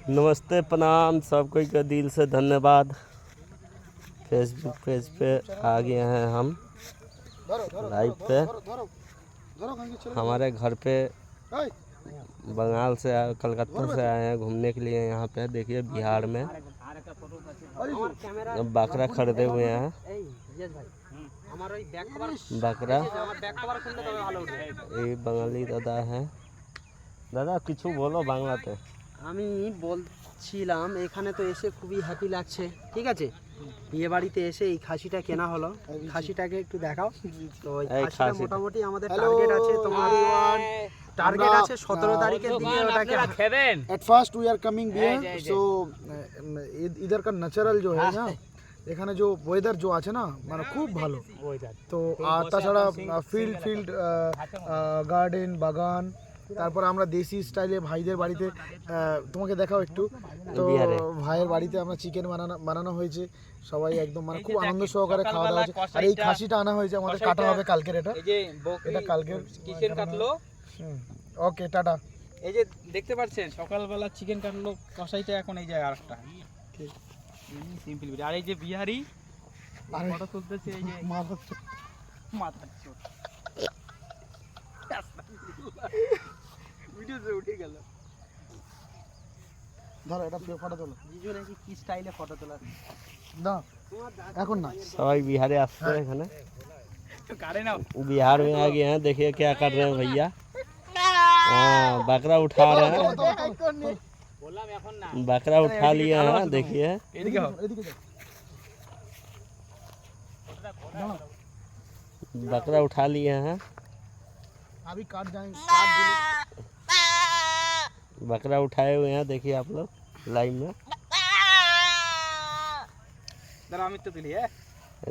नमस्ते प्रणाम सब कोई का दिल से धन्यवाद। फेसबुक पेज पे आ गए हैं हम लाइव पे। हमारे घर पे बंगाल से कलकत्ता से आए हैं घूमने के लिए। यहाँ पे देखिए बिहार में बकरा खरीदे हुए हैं। बकरा ये बंगाली दादा है। दादा কিছু বলো বাংলাতে। আমি বলছিলাম এখানে তো এসে খুবই হ্যাপি লাগছে, ঠিক আছে। বিয়ে বাড়িতে এসে এই খাসিটা কেনা হলো, খাসিটাকে একটু দেখাও। তো এই খাসিটা মোটামুটি আমাদের টার্গেট আছে, তোমার টার্গেট আছে 17 তারিখের দিকে ওটাকে খাবেন। At first we are coming here, so इधर का नेचुरल जो है ना, এখানে যে ওয়েদার जो আছে না মানে খুব ভালো তো। আর তাছাড়া ফিল্ড গার্ডেন বাগান, তারপর আমরা দেশি স্টাইলে ভাইদের বাড়িতে তোমাকে দেখাও একটু। তো ভাইয়ের বাড়িতে আমরা চিকেন বানানো হয়েছে, সবাই একদম মানে খুব আনন্দ সহকারে খাওয়া দাওয়া হয়েছে। আর এই খাসিটা আনা হয়েছে আমাদের, কাটা হবে কালকের। এটা কালকের চিকেন কাটলো। ওকে টাটা। এই যে দেখতে পাচ্ছেন সকালবেলা চিকেন কাটলো, কষাইটা এখন এই জায়গায় আরেকটা সিম্পল ভিডিও। আর এই যে বিহারি ফটো তুলতেছে, এই যে মাথা ভিডিও যে উঠে গেল। ধরো এটা ফটো তোলো। জিজু নাকি কি স্টাইলে ফটো তোলা না এখন না, सवाई बिहार आते हैं खाने। काटे ना बिहार में आ गए हैं, देखिए क्या कर रहे हैं भैया। हाँ बकरा उठा रहे हैं, बकरा उठा लिए हैं। देखिए बकरा उठा लिए हैं, अभी काट जाएंगे। बकरा उठाए हुए हैं, देखिए आप लोग लाइव में।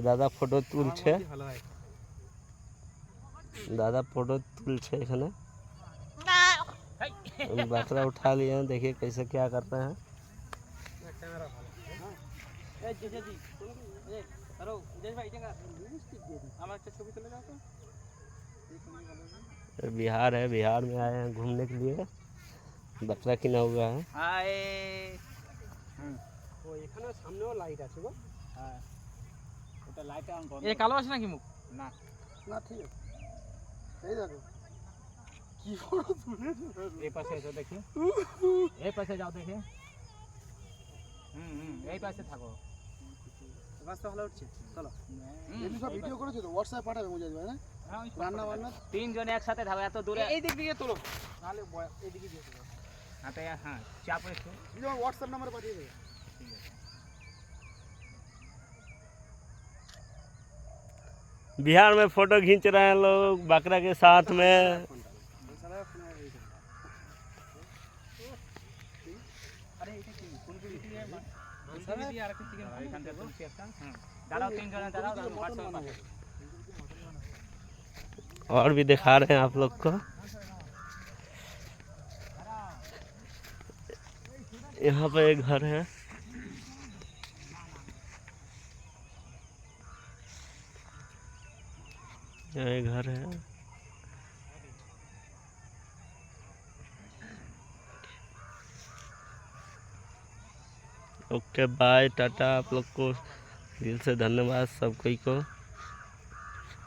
दादा फोटो তুলছে, दादा फोटो তুলছে এখানে। बकरा उठा लिए हैं, देखिए कैसे क्या करते हैं। बिहार है, बिहार में आए हैं घूमने के लिए। बकरा किना हुआ है। এখানে সামনেও লাইট আছে গো। হ্যাঁ ওটা লাইট অন করো। এই কালো আছে নাকি মুখ? না না ঠিক আছে। এই দেখো কি ফটো তুলে। এই পাশে এসো দেখি, এই পাশে যাও দেখি। এই পাশে থাকো। রাস্তা ভালো উঠছে, চলো। এই সব ভিডিও করেছো তো হোয়াটসঅ্যাপ পাঠাবে মুজাহিদ ভাই না? হ্যাঁ রান্না বান্না তিন জনে একসাথে থাকো, এত দূরে এই দিক দিয়ে তোলো, নালে এই দিকে দিয়ে তোলো। হ্যাঁ তো হ্যাঁ চাপ একটু হোয়াটসঅ্যাপ নাম্বার পাঠিয়ে দেবে। बिहार में फोटो खींच रहे हैं लोग बकरा के साथ में। और भी दिखा रहे हैं आप लोग को। यहाँ पे एक घर है, यहाँ एक घर है। Okay bye tata. आप लोग को दिल से धन्यवाद सब कोई को।